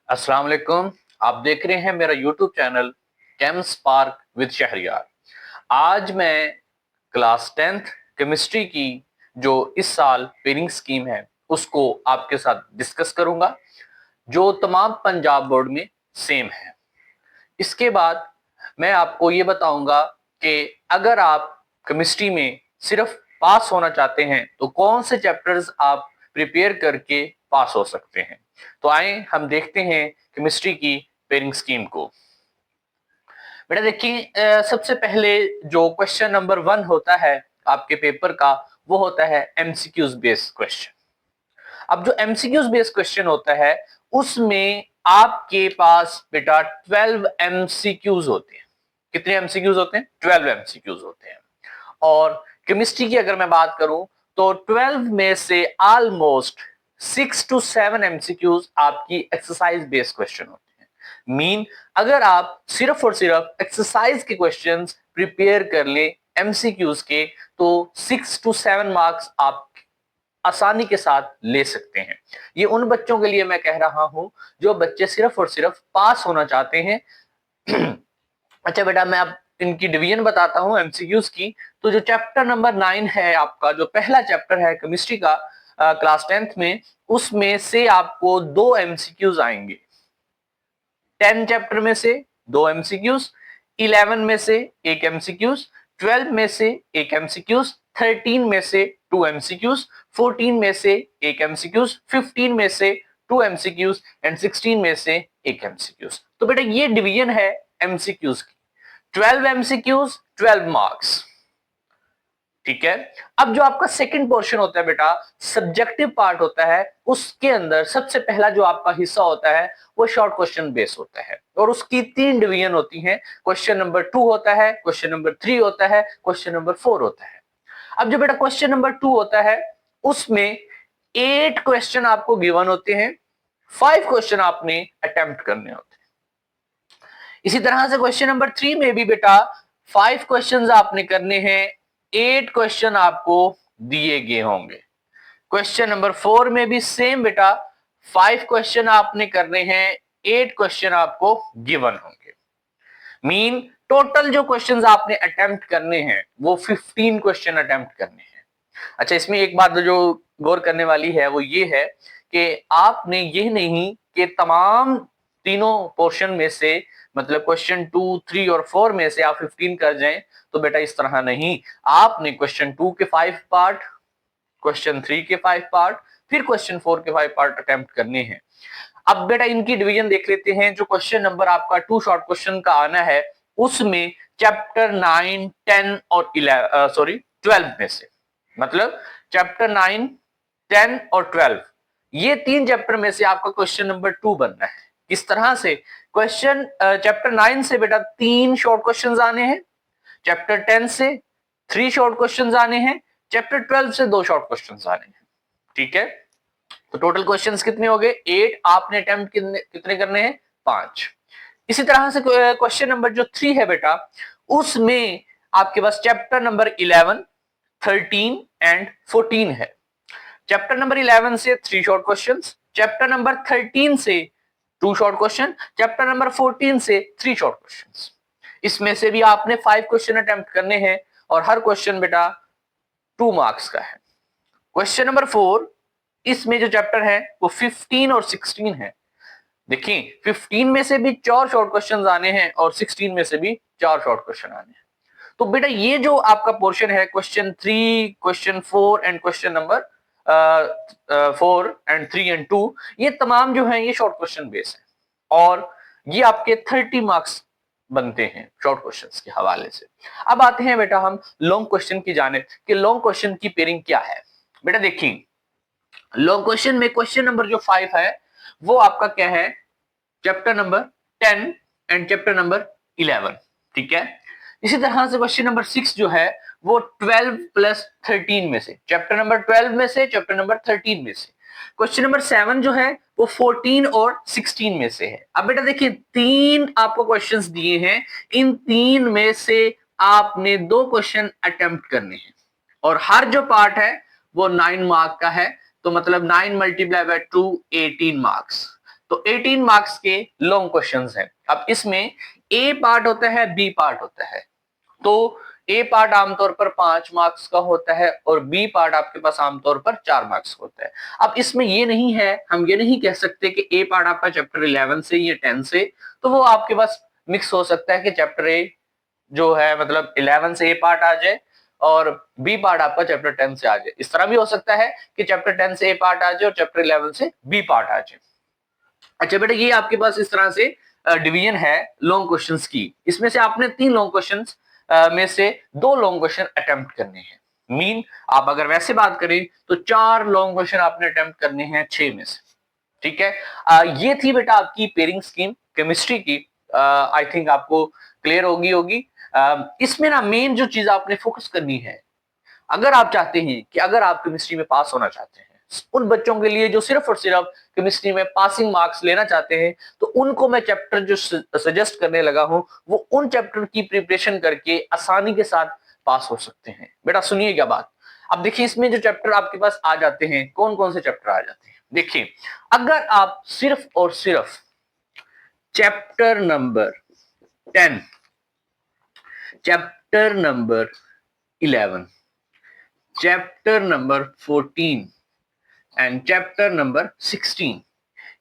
अस्सलाम वालेकुम। आप देख रहे हैं मेरा YouTube channel Chem Spark with Shahriyar. आज मैं क्लास 10th केमिस्ट्री की जो इस साल पेयरिंग स्कीम है उसको आपके साथ डिस्कस करूंगा, जो तमाम पंजाब बोर्ड में सेम है। इसके बाद मैं आपको ये बताऊंगा कि अगर आप केमिस्ट्री में सिर्फ पास होना चाहते हैं तो कौन से चैप्टर्स आप प्रिपेयर करके पास हो सकते हैं। तो आए हम देखते हैं केमिस्ट्री की पेयरिंग स्कीम को। बेटा देखिए, सबसे पहले जो क्वेश्चन नंबर 1 होता है आपके पेपर का, वो होता है एमसीक्यूज बेस्ड क्वेश्चन। अब जो एमसीक्यूज बेस्ड क्वेश्चन होता है उसमें आपके पास बेटा 12 एमसीक्यूज होते हैं। कितने एमसीक्यूज होते हैं? 12 एमसीक्यूज होते हैं। और केमिस्ट्री की अगर मैं बात करूं तो 12 में से ऑलमोस्ट 6 to 7 एमसीक्यूज आपकी एक्सरसाइज बेस्ड क्वेश्चन होते हैं। मीन अगर आप सिर्फ और सिर्फ एक्सरसाइज के क्वेश्चंस प्रिपेयर कर ले एमसीक्यूज के, तो 6 to 7 मार्क्स आप आसानी के साथ ले सकते हैं। ये उन बच्चों के लिए मैं कह रहा हूं जो बच्चे सिर्फ और सिर्फ पास होना चाहते हैं। अच्छा बेटा, मैं अब इनकी डिवीजन बताता हूं एमसीक्यूज की। तो जो चैप्टर नंबर 9 है आपका, जो पहला चैप्टर है केमिस्ट्री का क्लास 10th में, उसमें से आपको 2 एमसीक्यूज आएंगे। 10 चैप्टर में से 2 एमसीक्यूज, 11 में से 1 एमसीक्यूज, 12 में से 1 एमसीक्यूज, 13 में से 2 एमसीक्यूज, 14 में से 1 एमसीक्यूज, 15 में से 2 एमसीक्यूज एंड 16 में से 1 एमसीक्यूज। तो बेटा ये डिवीजन है एमसीक्यूज की। 12 एमसीक्यूज, 12 मार्क्स। ठीक है। अब जो आपका सेकंड पोर्शन होता है बेटा, सब्जेक्टिव पार्ट होता है, उसके अंदर सबसे पहला जो आपका हिस्सा होता है वो शॉर्ट क्वेश्चन बेस होता है। और उसकी 3 डिवीजन होती हैं। क्वेश्चन नंबर 2 होता है, क्वेश्चन नंबर 3 होता है, क्वेश्चन नंबर 4 होता है। अब जो बेटा क्वेश्चन नंबर 2 होता है उसमें 8 क्वेश्चन आपको गिवन होते हैं, 5 क्वेश्चन आपने अटेम्प्ट करने होते हैं। इसी तरह से क्वेश्चन नंबर 3 में भी बेटा 5 क्वेश्चंस आपने करने हैं, 8 क्वेश्चन आपको दिए गए होंगे। क्वेश्चन नंबर 4 में भी सेम बेटा 5 क्वेश्चन आपने करने हैं, 8 क्वेश्चन आपको गिवन होंगे। मीन टोटल जो क्वेश्चंस आपने अटेम्प्ट करने हैं वो 15 क्वेश्चन अटेम्प्ट करने हैं। अच्छा, इसमें एक बात जो गौर करने वाली है वो ये है कि आपने ये नहीं कि तमाम तीनों पोर्शन में से, मतलब क्वेश्चन 2, 3 और 4 में से आप 15 कर जाएं, तो बेटा इस तरह नहीं। आपने क्वेश्चन 2 के 5 पार्ट, क्वेश्चन 3 के 5 पार्ट, फिर क्वेश्चन 4 के 5 पार्ट अटेम्प्ट करने हैं। अब बेटा इनकी डिवीजन देख लेते हैं। जो क्वेश्चन नंबर आपका 2 शॉर्ट क्वेश्चन का आना है उसमें चैप्टर 9, 10 और 12 में से, मतलब चैप्टर 9, 10 और 12, ये 3 चैप्टर में से आपका क्वेश्चन नंबर 2 बनना है। किस तरह से? क्वेश्चन चैप्टर 9 से बेटा 3 शॉर्ट क्वेश्चंस आने हैं, चैप्टर 10 से 3 शॉर्ट क्वेश्चंस आने हैं, चैप्टर 12 से 2 शॉर्ट क्वेश्चंस आने हैं। ठीक है। तो टोटल क्वेश्चंस कितने हो गए? 8। आपने अटेम्प्ट कितने करने हैं? 5। इसी तरह से क्वेश्चन नंबर जो 3 है बेटा, उसमें आपके पास चैप्टर नंबर 11, 13 एंड 14 है। चैप्टर नंबर 11 से 3 शॉर्ट क्वेश्चंस, चैप्टर नंबर 13 से 2 शॉर्ट क्वेश्चन, चैप्टर नंबर 14 से 3 शॉर्ट क्वेश्चंस। इसमें से भी आपने 5 क्वेश्चन अटेम्प्ट करने हैं और हर क्वेश्चन बेटा 2 मार्क्स का है। क्वेश्चन नंबर 4, इसमें जो चैप्टर है वो 15 और 16 है। देखिए 15 में से भी 4 शॉर्ट क्वेश्चंस आने हैं और 16 में से भी 4 शॉर्ट क्वेश्चन आने हैं। तो बेटा ये जो आपका पोर्शन है, question 3, question 4 and question number 4 and 3 and 2, ये तमाम जो है ये शॉर्ट क्वेश्चन बेस है और ये आपके 30 मार्क्स बनते हैं शॉर्ट क्वेश्चंस के हवाले से। अब आते हैं बेटा हम लॉन्ग क्वेश्चन की जानिब कि लॉन्ग क्वेश्चन की पेयरिंग क्या है। बेटा देखिए, लॉन्ग क्वेश्चन में क्वेश्चन नंबर जो 5 है वो आपका क्या है? Chapter number 10 and chapter number 11। ठीक है। इसी तरह से क्वेश्चन नंबर 6 जो है वो 12 प्लस 13 में से, चैप्टर नंबर 12 में से, चैप्टर नंबर 13 में से। क्वेश्चन नंबर 7 जो है वो 14 और 16 में से है। अब बेटा देखिए 3 आपको क्वेश्चंस दिए हैं, इन 3 में से आपने 2 क्वेश्चन अटेम्प्ट करने हैं और हर जो पार्ट है वो 9 मार्क का है। तो मतलब 9 मल्टीप्लाई बाय 2, 18 मार्क्स। तो 18 मार्क्स के लॉन्ग क्वेश्चंस हैं। अब इसमें ए पार्ट होता है, बी पार्ट होता है। तो ए पार्ट आमतौर पर 5 मार्क्स का होता है और बी पार्ट आपके पास आमतौर पर 4 मार्क्स का होता है। अब इसमें ये नहीं है, हम ये नहीं कह सकते कि ए पार्ट आपका चैप्टर 11 से या 10 से, तो वो आपके पास मिक्स हो सकता है कि चैप्टर ए जो है मतलब 11 से ए पार्ट आ जाए और बी पार्ट आपका चैप्टर 10 से आ जाए। इस तरह भी हो सकता है कि चैप्टर 10 से ए पार्ट आ जाए और चैप्टर 11 से बी पार्ट आ जाए। अच्छा बेटा, ये आपके पास इस तरह से डिवीजन है लॉन्ग क्वेश्चंस की। इसमें से आपने 3 लॉन्ग क्वेश्चंस में से 2 लॉन्ग क्वेश्चन अटेम्प्ट करने हैं। मीन आप अगर वैसे बात करें तो 4 लॉन्ग क्वेश्चन आपने अटेम्प्ट करने हैं 6 में से। ठीक है, ये थी बेटा आपकी पेयरिंग स्कीम केमिस्ट्री की। आई थिंक आपको क्लियर होगी। इसमें ना मेन जो चीज आपने फोकस करनी है, अगर आप चाहते हैं कि अगर आप केमिस्ट्री में पास होना चाहते हैं, उन बच्चों के लिए जो सिर्फ और सिर्फ केमिस्ट्री में पासिंग मार्क्स लेना चाहते हैं, तो उनको मैं चैप्टर जो सजेस्ट करने लगा हूं वो उन चैप्टर की प्रिपरेशन करके आसानी के साथ पास हो सकते हैं। बेटा सुनिए क्या बात। अब देखिए इसमें जो चैप्टर आपके पास आ जाते हैं, कौन कौन से चैप्टर आ जाते हैं। देखिए अगर आप सिर्फ और सिर्फ chapter number 10, chapter number 11, chapter number 14 and chapter number 16,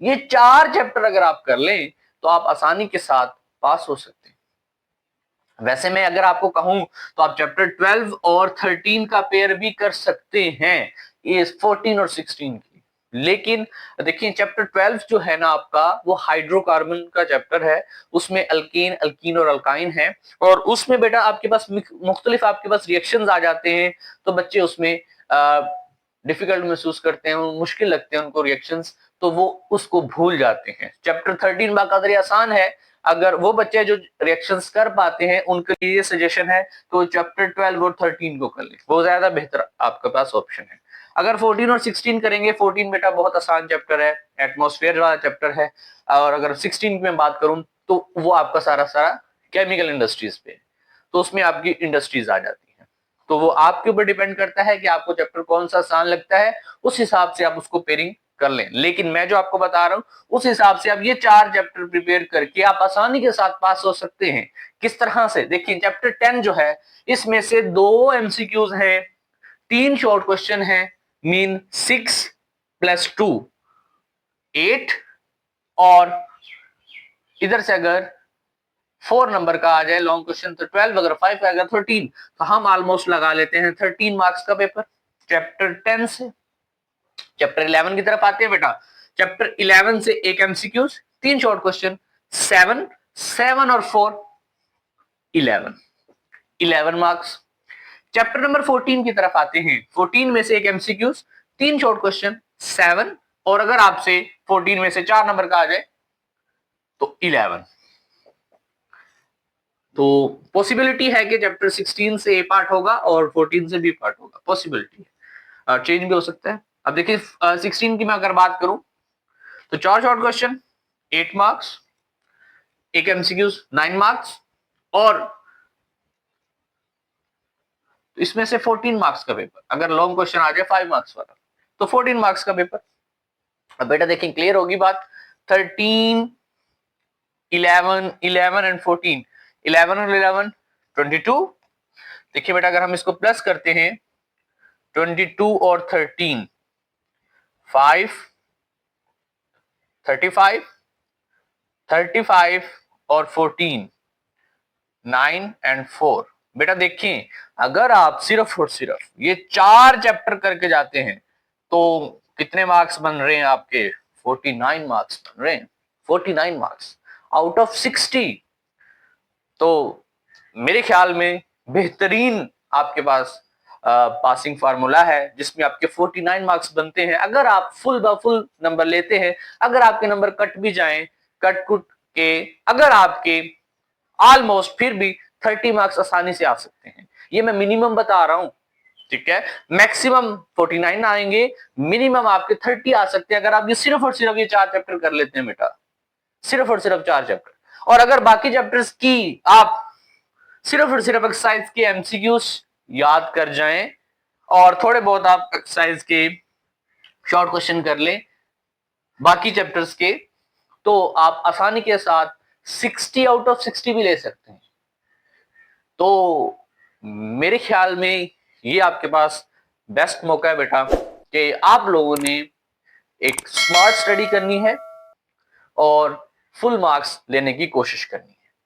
ये 4 चैप्टर अगर आप कर लें तो आप आसानी के साथ पास हो सकते हैं। वैसे मैं अगर आपको कहूं तो आप चैप्टर 12 और 13 का पेयर भी कर सकते हैं, ये 14 और 16 की। लेकिन देखिए चैप्टर 12 जो है ना आपका, वो हाइड्रोकार्बन का चैप्टर है। उसमें अल्केन, अल्कीन और अल्काइन है, और उसमें बेटा आपके पास मुख्तलिफ आपके पास रिएक्शंस आ जाते हैं। तो बच्चे उसमें डिफिकल्ट महसूस करते हैं, मुश्किल लगते हैं उनको रिएक्शंस, तो वो उसको भूल जाते हैं। चैप्टर 13 बाकायदा आसान है, अगर वो बच्चे जो रिएक्शंस कर पाते हैं उनके लिए सजेशन है तो चैप्टर 12 और 13 को कर ले, वो ज्यादा बेहतर आपके पास ऑप्शन है। अगर 14 और 16 करेंगे, 14 बेटा बहुत आसान चैप्टर है, एटमॉस्फेयर वाला चैप्टर है। और अगर 16 की मैं बात करूं तो वो आपका सारा सारा केमिकल इंडस्ट्रीज पे, तो उसमें आपकी इंडस्ट्रीज आ जाती है। तो वो आपके ऊपर डिपेंड करता है कि आपको चैप्टर कौन सा आसान लगता है, उस हिसाब से आप उसको पेयरिंग कर लें। लेकिन मैं जो आपको बता रहा हूं उस हिसाब से आप ये 4 चैप्टर प्रिपेयर करके आप आसानी के साथ पास हो सकते हैं। किस तरह से, देखिए चैप्टर 10 जो है इसमें से 2 एमसीक्यूज हैं, 3 शॉर्ट क्वेश्चन हैं। मीन 6 + 2 8, और इधर से अगर 4 नंबर का आ जाए लॉन्ग क्वेश्चन तो 12, अगर 5 आएगा 13, तो हम ऑलमोस्ट लगा लेते हैं 13 मार्क्स का पेपर चैप्टर 10 से। चैप्टर 11 की तरफ आते हैं बेटा। चैप्टर 11 से एक एमसीक्यूज, 3 शॉर्ट क्वेश्चन, 7, 7 और 4, 11 मार्क्स। चैप्टर नंबर 14 की तरफ आते हैं। 14 में से एक एमसीक्यूज, 3 शॉर्ट क्वेश्चन, 7, और अगर आपसे 14 में से 4 नंबर का आ जाए तो 11। तो पॉसिबिलिटी है कि चैप्टर 16 से ए पार्ट होगा और 14 से बी पार्ट होगा, पॉसिबिलिटी है, चेंज भी हो सकता है। अब देखिए 16 की मैं अगर बात करूं तो 4 शॉर्ट क्वेश्चन 8 मार्क्स, एक एमसीक्यूज 9 मार्क्स, और इसमें से 14 मार्क्स का पेपर, अगर लॉन्ग क्वेश्चन आ जाए 5 मार्क्स वाला तो 14 मार्क्स का पेपर। अब बेटा देखिए क्लियर होगी बात। 13, 11, 11 एंड 14, 11 और 11 22। देखिए बेटा अगर हम इसको प्लस करते हैं 22 और 13, 5, 35, 35 और 14, 9 एंड 4। बेटा देखिए अगर आप सिर्फ और सिर्फ ये 4 चैप्टर करके जाते हैं तो कितने मार्क्स बन रहे हैं आपके? 49 मार्क्स बन रहे हैं, 49 मार्क्स आउट ऑफ 60। तो मेरे ख्याल में बेहतरीन आपके पास पासिंग फार्मूला है जिसमें आपके 49 मार्क्स बनते हैं अगर आप फुल ब फुल नंबर लेते हैं। अगर आपके नंबर कट भी जाएं, कट कुट के अगर आपके ऑलमोस्ट, फिर भी 30 मार्क्स आसानी से आ सकते हैं। ये मैं मिनिमम बता रहा हूं, ठीक है। मैक्सिमम 49 आएंगे, मिनिमम आपके 30 आ सकते हैं अगर आप ये सिर्फ और सिर्फ ये 4 चैप्टर कर लेते हैं बेटा, सिर्फ और सिर्फ 4 चैप्टर। और अगर बाकी चैप्टर्स की आप सिर्फ और सिर्फ एक्सरसाइज के एमसीक्यूज याद कर जाएं और थोड़े बहुत आप एक्सरसाइज के शॉर्ट क्वेश्चन कर लें बाकी चैप्टर्स के, तो आप आसानी के साथ 60 आउट ऑफ 60 भी ले सकते हैं। तो मेरे ख्याल में ये आपके पास बेस्ट मौका है बेटा कि आप लोगों ने एक स्मार्ट स्टडी करनी है और फुल मार्क्स लेने की कोशिश करनी है।